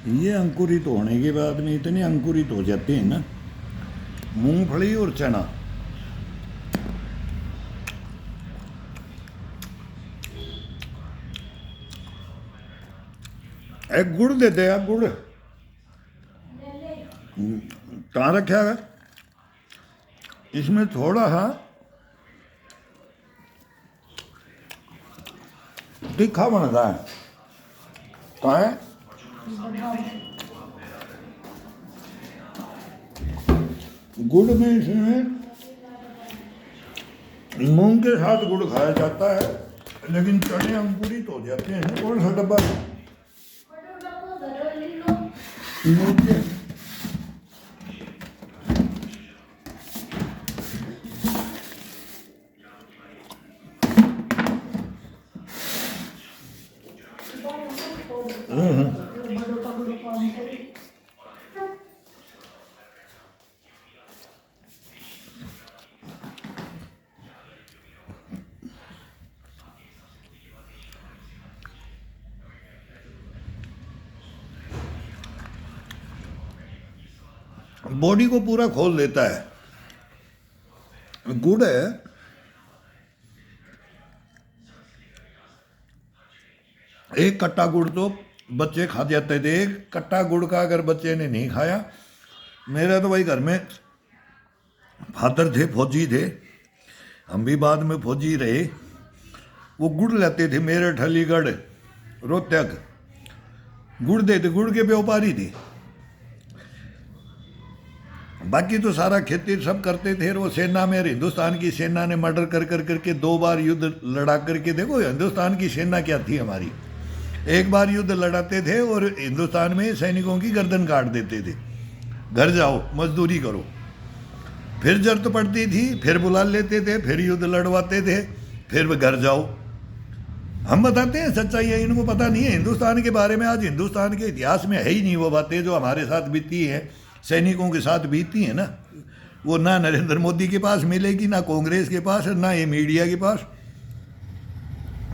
ये अंकुरित होने के बाद में इतने अंकुरित हो जाते हैं ना, मूंगफली और चना। एक गुड़ देते हैं, गुड़ कहाँ रखा है? इसमें थोड़ा सा तीखा बनता है। कहाँ है? गुड़ में इसमें मूंग के साथ गुड़ खाया जाता है, लेकिन चने अंकुरित हो जाते हैं। कौन सा डब्बा? मूंग के बॉडी को पूरा खोल देता है। गुड़ है, एक कट्टा गुड़ तो बच्चे खा जाते थे। एक कट्टा गुड़ का अगर बच्चे ने नहीं खाया, मेरे तो भाई घर में फादर थे, फौजी थे, हम भी बाद में फौजी रहे। वो गुड़ लेते थे, मेरठ, अलीगढ़, रोहतक, गुड़ देते, गुड़ के व्यापारी थे। बाकी तो सारा खेती सब करते थे। वो सेना में, हिंदुस्तान की सेना ने मर्डर कर कर करके 2 बार युद्ध लड़ा करके, देखो हिंदुस्तान की सेना क्या थी हमारी। एक बार युद्ध लड़ाते थे और हिंदुस्तान में सैनिकों की गर्दन काट देते थे। घर जाओ, मजदूरी करो। फिर जरूरत पड़ती थी, फिर बुला लेते थे, फिर युद्ध लड़वाते थे, फिर घर जाओ। हम बताते हैं सच्चाई है, इनको पता नहीं है हिंदुस्तान के बारे में। आज हिंदुस्तान के इतिहास में है ही नहीं वो बातें जो हमारे साथ बीती हैं, सैनिकों के साथ बीती हैं ना। वो ना नरेंद्र मोदी के पास मिलेगी, ना कांग्रेस के पास, ना ये मीडिया के पास,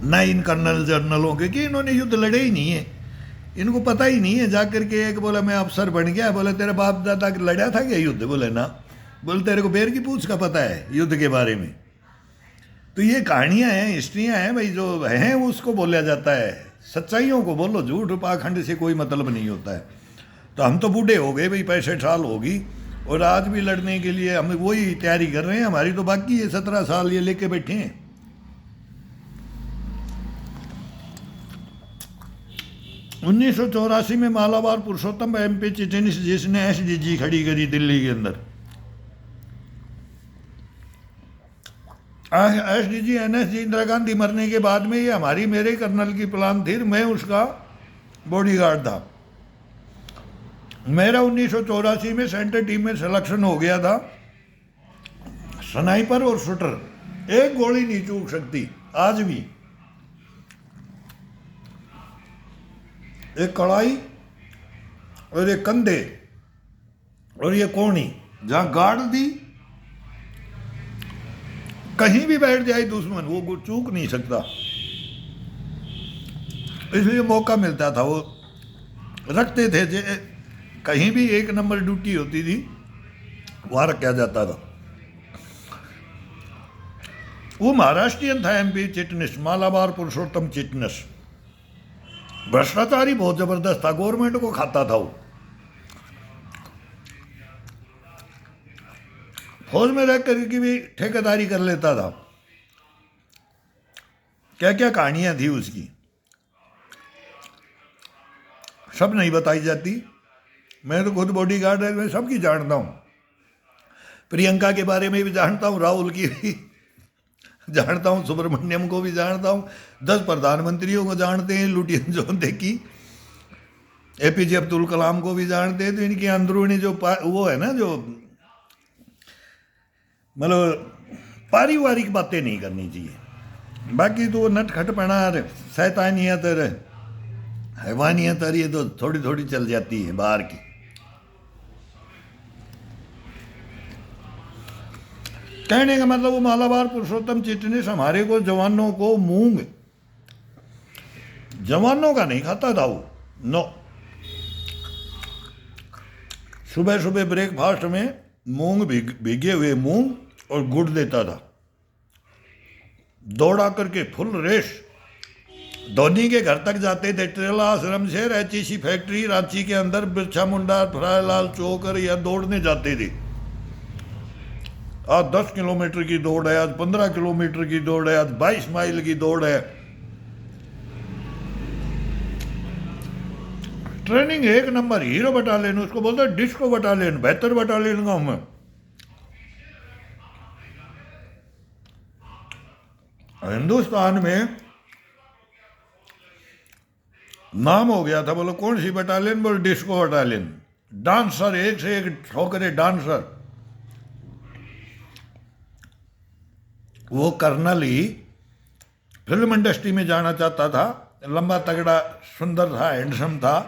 ना इन कर्नल जर्नलों के, कि इन्होंने युद्ध लड़े ही नहीं है। इनको पता ही नहीं है। जाकर के एक बोला मैं अफसर बन गया, बोले तेरे बाप दादा लड़ा था क्या युद्ध? बोले ना। बोले तेरे को पैर की पूछ का पता है युद्ध के बारे में? तो ये कहानियां हैं, हिस्ट्रियां हैं भाई, जो हैं उसको बोला जाता है। सच्चाइयों को बोलो, झूठ पाखंड से कोई मतलब नहीं होता है। तो हम तो बूढ़े हो गए भाई, 65 साल होगी, और आज भी लड़ने के लिए हम वही तैयारी कर रहे हैं। हमारी तो बाकी है 17 साल, ये लेके बैठे हैं। 1984 में मालाबार पुरुषोत्तम एमपी चिटनिस जिसने एसडीजी खड़ी करी दिल्ली के अंदर। एसडीजी एनएसजी इंदिरा गांधी मरने के बाद में ये हमारी, मेरे कर्नल की प्लान थी, मैं उसका बॉडीगार्ड था। मेरा 1984 में सेंटर टीम में सिलेक्शन हो गया था। स्नाइपर और शूटर, एक गोली नहीं चूक सकती आज भी। एक कड़ाई और एक कंधे और ये कोहनी, जहां गाड़ दी, कहीं भी बैठ जाए दुश्मन, वो चूक नहीं सकता। इसलिए मौका मिलता था, वो रखते थे। कहीं भी 1 नंबर ड्यूटी होती थी, वहां रखा जाता था। वो महाराष्ट्रियन था, एमपी चिटनिस, मालाबार पुरुषोत्तम चिटनिस। भ्रष्टाचारी बहुत जबरदस्त था, गवर्नमेंट को खाता था वो। फौज में रह करके भी ठेकेदारी कर लेता था। क्या क्या कहानियां थी उसकी, सब नहीं बताई जाती। मैं तो खुद बॉडीगार्ड है, मैं सबकी जानता हूं। प्रियंका के बारे में भी जानता हूं, राहुल की भी जानता हूं, सुब्रमण्यम को भी जानता हूं, 10 प्रधानमंत्रियों को जानते हैं, लुटियन जो देखी, एपीजे अब्दुल कलाम को भी जानते हैं। तो इनकी अंदरूनी जो वो है ना, जो मतलब पारिवारिक बातें नहीं करनी चाहिए। बाकी तो नटखटपना, शैतानियत, हैवानियत, ये तो थोड़ी थोड़ी चल जाती है बाहर की। कहने का मतलब वो मालाबार पुरुषोत्तम चिटनिस हमारे को, जवानों को, मूंग जवानों का नहीं खाता था वो, नो। सुबह सुबह ब्रेकफास्ट में मूंग भीगे हुए मूंग और गुड़ देता था। दौड़ा करके फुल रेस धोनी के घर तक जाते थे। ट्रेला आश्रम से रैचीसी फैक्ट्री रांची के अंदर बिरसा मुंडा फ्रायलाल चौकर या दौड़ने जाते थे। आज 10 किलोमीटर की दौड़ है, आज 15 किलोमीटर की दौड़ है, आज 22 माइल की दौड़ है। ट्रेनिंग एक नंबर, हीरो बटालियन, उसको बोलते हैं डिस्को बटालियन, बेहतर बटालियन का हूं मैं। हिंदुस्तान में नाम हो गया था। बोलो कौन सी बटालियन? बोलो डिस्को बटालियन। डांसर, एक से एक ठोकरे डांसर। वो कर्नल ही फिल्म इंडस्ट्री में जाना चाहता था, लंबा तगड़ा सुंदर था, हैंडसम था,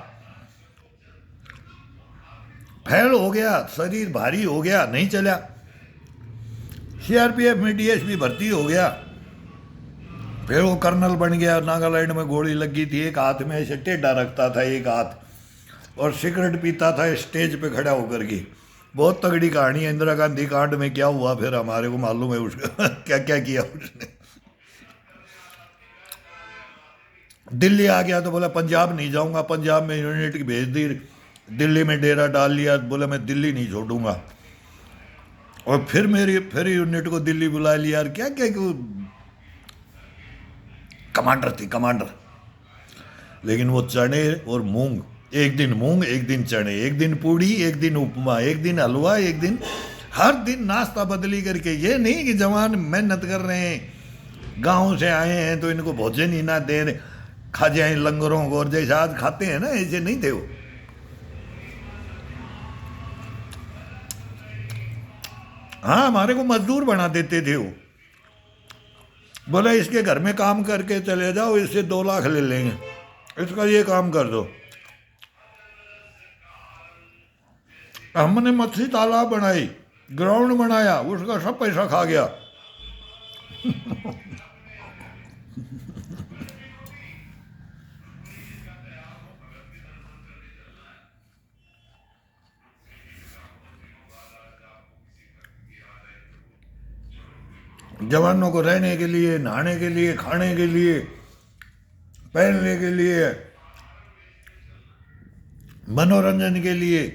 फैल हो गया, शरीर भारी हो गया, नहीं चला। सीआरपीएफ में डीएसपी भर्ती हो गया, फिर वो कर्नल बन गया। नागालैंड में गोली लगी थी, एक हाथ में ऐसे टेढ़ा रखता था एक हाथ, और सिगरेट पीता था स्टेज पे खड़ा होकर के। बहुत तगड़ी कहानी है। इंदिरा गांधी कांड में क्या हुआ फिर हमारे को मालूम है उसका क्या क्या किया उसने। दिल्ली आ गया तो बोला पंजाब नहीं जाऊंगा, पंजाब में यूनिट की भेज दी, दिल्ली में डेरा डाल लिया, बोला मैं दिल्ली नहीं छोड़ूंगा। और फिर यूनिट को दिल्ली बुला लिया। और क्या क्या क्यों कमांडर थी, कमांडर। लेकिन वो चने और मूंग, एक दिन मूंग एक दिन चने, एक दिन पूड़ी एक दिन उपमा, एक दिन हलवा, एक दिन, हर दिन नाश्ता बदली करके। ये नहीं कि जवान मेहनत कर रहे हैं, गांव से आए हैं तो इनको भोजन ही ना दे रहे, खा जाए लंगरों को, और जैसे आज खाते हैं ना, ऐसे नहीं थे वो। हाँ, हमारे को मजदूर बना देते थे वो। बोला इसके घर में काम करके चले जाओ, इससे 2 लाख ले लेंगे, इसका ये काम कर दो। हमने मछली तालाब बनाई, ग्राउंड बनाया, उसका सब पैसा खा गया। जवानों को रहने के लिए, नहाने के लिए, खाने के लिए, पहनने के लिए, मनोरंजन के लिए,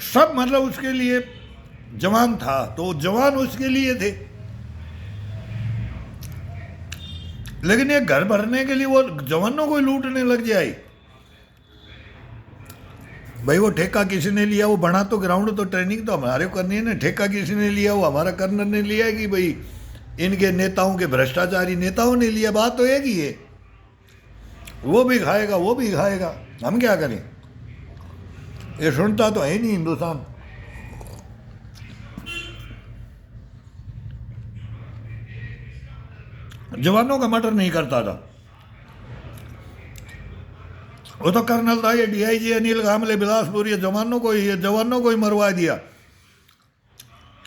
सब मतलब उसके लिए जवान था। तो जवान उसके लिए थे। लेकिन ये घर भरने के लिए वो जवानों को लूटने लग जाए। भाई वो ठेका किसी ने लिया, वो बना तो ग्राउंड, तो ट्रेनिंग तो हमारे को करनी है ना। ठेका किसी ने लिया, वो हमारा कर्नल ने लिया कि भाई इनके नेताओं के भ्रष्टाचारी नेताओं ने लिया। बात तो एक ही है, वो भी खाएगा वो भी खाएगा, हम क्या करें? ये सुनता तो है नहीं हिंदुस्तान। जवानों का मर्डर नहीं करता था वो, तो कर्नल था। ये डीआईजी अनिल कामले बिलासपुर, ये जवानों को ही मरवा दिया।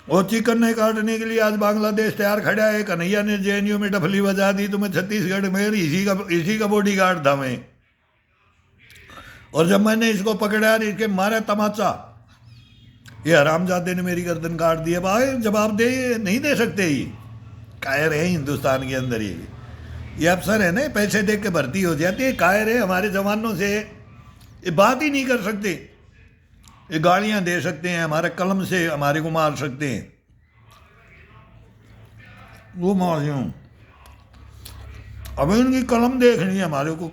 वो चिकन ने काटने के लिए आज बांग्लादेश तैयार खड़ा है। कन्हैया ने जेएनयू में डफली बजा दी, तो मैं छत्तीसगढ़ में इसी का बॉडी गार्ड था मैं। और जब मैंने इसको पकड़ा, इसके मारे तमाचा, ये हरामजादे ने मेरी गर्दन काट दी। भाई जवाब दे, नहीं दे सकते। ये कायर है हिंदुस्तान के अंदर, ये अफसर है ना, पैसे देख के भर्ती हो जाती है। कायर है हमारे जवानों से, ये बात ही नहीं कर सकते। ये गालियां दे सकते हैं, हमारे कलम से हमारे को मार सकते हैं। वो मार यूं, अब इनकी कलम देखनी है हमारे को।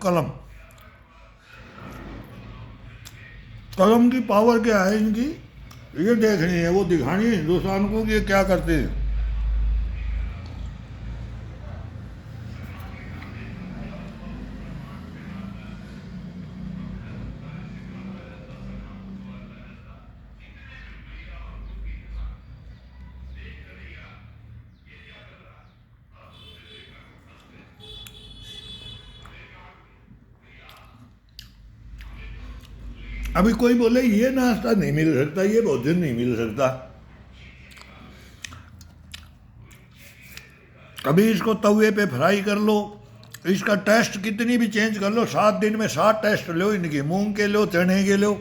कलम की पावर क्या है इनकी, ये देखनी है, वो दिखानी है हिंदुस्तान को कि ये क्या करते हैं। अभी कोई बोले ये नाश्ता नहीं मिल सकता, ये भोजन नहीं मिल सकता, अभी इसको तवे पे फ्राई कर लो, इसका टेस्ट कितनी भी चेंज कर लो, 7 दिन में 7 टेस्ट लो इनके, मूंग के लो, चने के लो,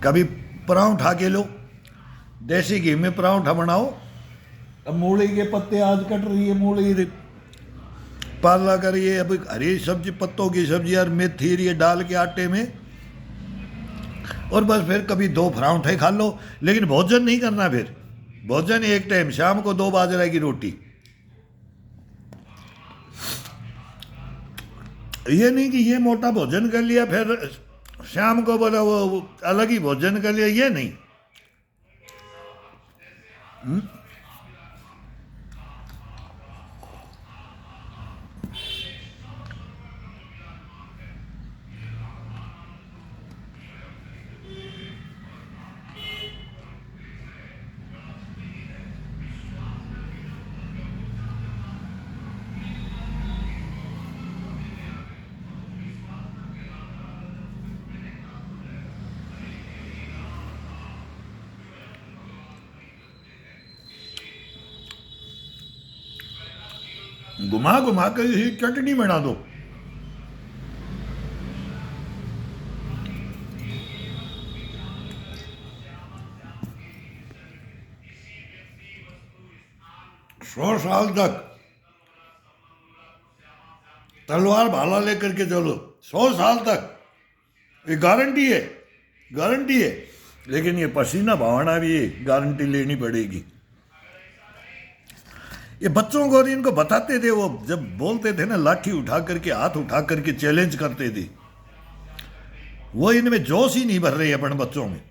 कभी परांठा के लो, देसी घी में परांठा बनाओ। अब मूली के पत्ते आज कट रही है, मूली पाला करिए, अब हरी सब्जी, पत्तों की सब्जी और मेथी ये डाल के आटे में, और बस फिर कभी 2 परांठे खा लो। लेकिन भोजन नहीं करना, फिर भोजन एक टाइम, शाम को 2 बाजरे की रोटी। ये नहीं कि ये मोटा भोजन कर लिया फिर शाम को बोला वो अलग ही भोजन कर लिया, ये नहीं। घुमा घुमा कर इसी चटनी बना दो। सौ साल तक तलवार भाला लेकर के चलो, 100 साल तक, ये गारंटी है, गारंटी है। लेकिन ये पसीना बहाना भी गारंटी लेनी पड़ेगी। ये बच्चों को इनको बताते थे, वो जब बोलते थे ना, लाठी उठा करके, हाथ उठा करके चैलेंज करते थे, वो इनमें जोश ही नहीं भर रही है अपन बच्चों में।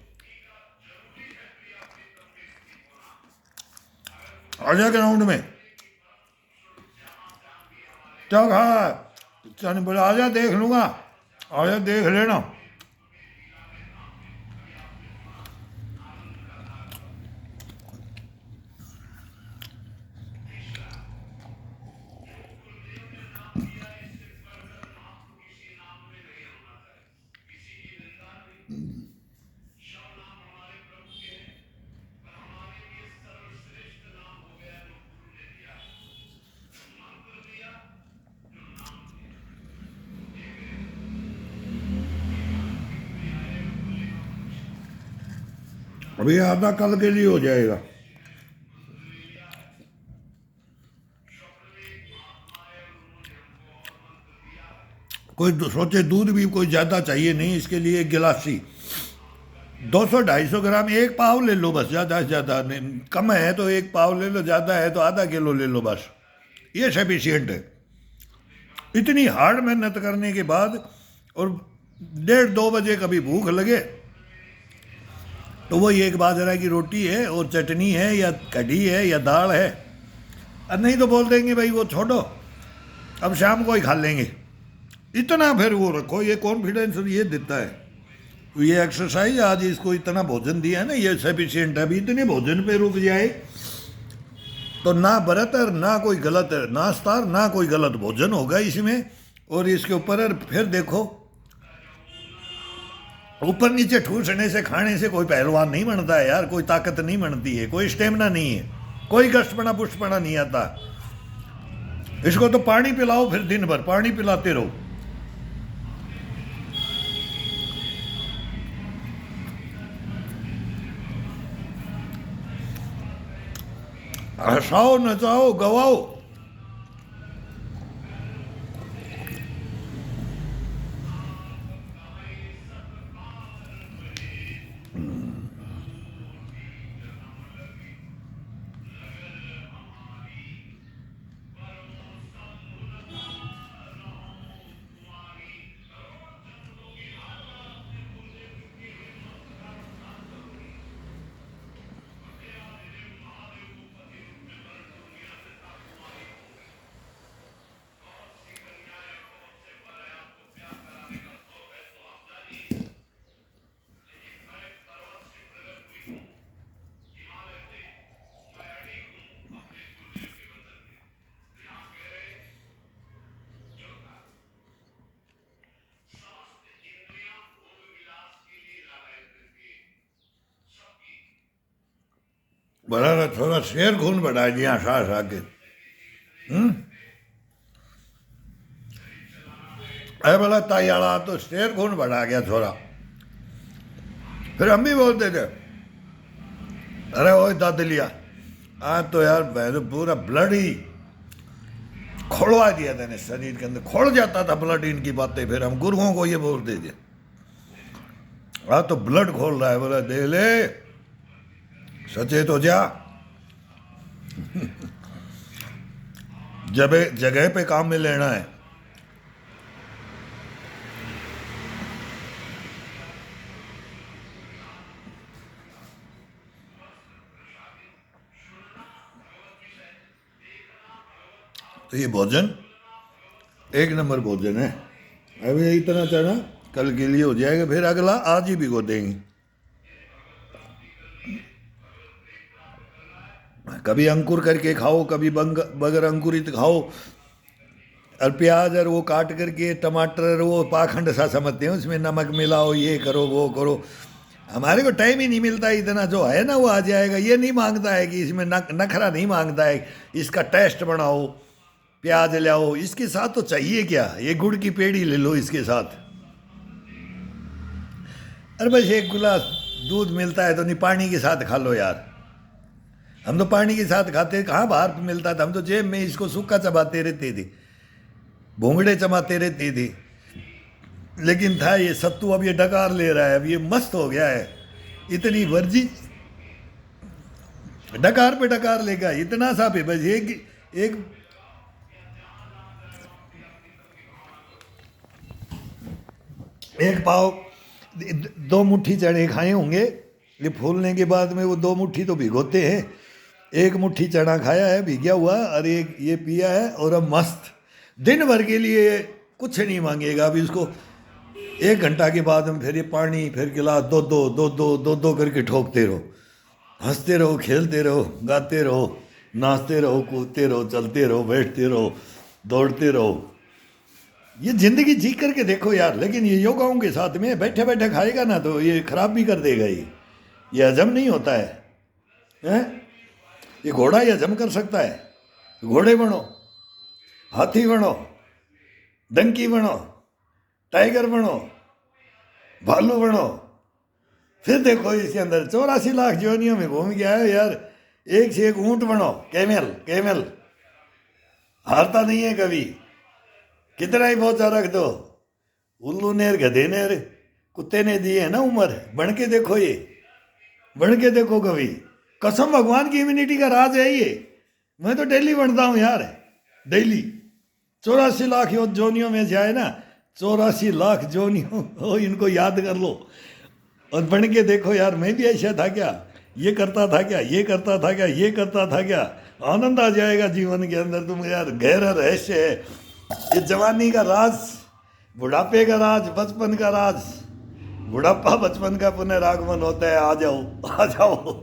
आजा ग्राउंड में, क्या कहा, चल बोले आजा देख लूंगा, आजा देख लेना। अभी आधा कल के लिए हो जाएगा। कोई सोचे दूध भी कोई ज़्यादा चाहिए नहीं, इसके लिए 1 गिलासी 200-250 ग्राम, 1 पाव ले लो बस, ज़्यादा से ज़्यादा। कम है तो 1 पाव ले लो, ज़्यादा है तो आधा किलो ले लो बस, ये सफिशियंट है। इतनी हार्ड मेहनत करने के बाद, और 1:30-2 बजे कभी भूख लगे तो वही 1 बाजरा की रोटी है और चटनी है या कढ़ी है या दाल है, और नहीं तो बोल देंगे भाई वो छोड़ो, अब शाम को ही खा लेंगे। इतना फिर वो रखो, ये कॉन्फिडेंस ये देता है, ये एक्सरसाइज आज इसको इतना भोजन दिया है ना, ये सफिशियंट है। अभी इतने भोजन पे रुक जाए तो ना व्रत और ना कोई गलत नाश्ता, ना कोई गलत भोजन होगा इसमें। और इसके ऊपर फिर देखो, ऊपर नीचे ठूसने से, खाने से कोई पहलवान नहीं बनता है यार, कोई ताकत नहीं बनती है, कोई स्टेमिना नहीं है, कोई गश्तपना पुष्टपना नहीं आता। इसको तो पानी पिलाओ, फिर दिन भर पानी पिलाते रहो। हंसाओ, नचाओ, गवाओ। बड़ा थोड़ा शेर खून बढ़ा दिया सास आके। अरे बोला ताई आला तो शेर खून बढ़ा गया थोड़ा। फिर हम भी बोलते थे, अरे ओ दादलिया, आज तो यार तो पूरा ब्लड ही खोलवा दिया था शरीर के अंदर, खोल जाता था ब्लड इनकी बातें। फिर हम गुरुओं को ये बोलते थे, आज तो ब्लड खोल रहा है। बोला दे ले, सचेत हो जा। जब जगह पे काम में लेना है। तो ये भोजन एक नंबर भोजन है। अभी इतना चना कल के लिए हो जाएगा, फिर अगला आज ही भिगो देंगे। कभी अंकुर करके खाओ, कभी बगैर अंकुरित खाओ। और प्याज और वो काट करके, टमाटर वो पाखंड सा समझते हैं, उसमें नमक मिलाओ, ये करो वो करो। हमारे को टाइम ही नहीं मिलता इतना, जो है ना वो आ जाएगा। ये नहीं मांगता है कि इसमें नखरा नहीं मांगता है, इसका टेस्ट बनाओ, प्याज ले आओ। इसके साथ तो चाहिए क्या, ये गुड़ की पेड़ी ले लो इसके साथ। अरे बस एक गिलास दूध मिलता है तो नहीं, पानी के साथ खा लो यार। हम तो पानी के साथ खाते, कहाँ बाहर मिलता था। हम तो जेब में इसको सूखा चबाते रहते थे, भोंगड़े चबाते रहते थे। लेकिन था ये सत्तू, अब ये डकार ले रहा है, अब ये मस्त हो गया है। इतनी वर्जिश, डकार पे डकार लेगा, इतना सा पे बस एक पाव 2 मुट्ठी चने खाए होंगे। ये फूलने के बाद में वो 2 मुट्ठी तो भिगोते हैं। 1 मुट्ठी चना खाया है भिगया हुआ, और एक ये पिया है, और अब मस्त दिन भर के लिए कुछ नहीं मांगेगा। अभी उसको 1 घंटा के बाद में फिर ये पानी, फिर गिलास, दो करके ठोकते रहो, हंसते रहो, खेलते रहो, गाते रहो, नाचते रहो, कूदते रहो, चलते रहो, बैठते रहो, दौड़ते रहो। ये जिंदगी जी करके देखो यार। लेकिन ये योगाओं के साथ में बैठे बैठे खाएगा ना तो ये खराब भी कर देगा। ये हजम नहीं होता है, हैं? ये घोड़ा ये हजम कर सकता है? घोड़े बनो, हाथी बनो, डंकी बनो, टाइगर बनो, भालू बनो, फिर देखो इसके अंदर 84 लाख जोनियों में घूम गया है यार। एक से एक ऊंट बनो, कैमल हारता नहीं है कभी। कितना ही पहुंचा रख दो, उल्लू ने, गधे ने, कुत्ते ने दी है ना उम्र। बन के देखो, ये बन के देखो कभी। कसम भगवान की इम्यूनिटी का राज है ये। मैं तो डेली बनता हूँ यार, डेली 84 लाख जोनियों में से आए ना, 84 लाख जोनियों हो, इनको याद कर लो और बन के देखो यार। मैं भी ऐसा था क्या, ये करता था क्या, ये करता था क्या, ये करता था क्या। आनंद आ जाएगा जीवन के अंदर। तुम यार गहरा रहस्य है ये जवानी का राज, बुढ़ापे का राज, बचपन का राज। बुढ़ापा बचपन का पुनरागमन होता है। आ जाओ, आ जाओ।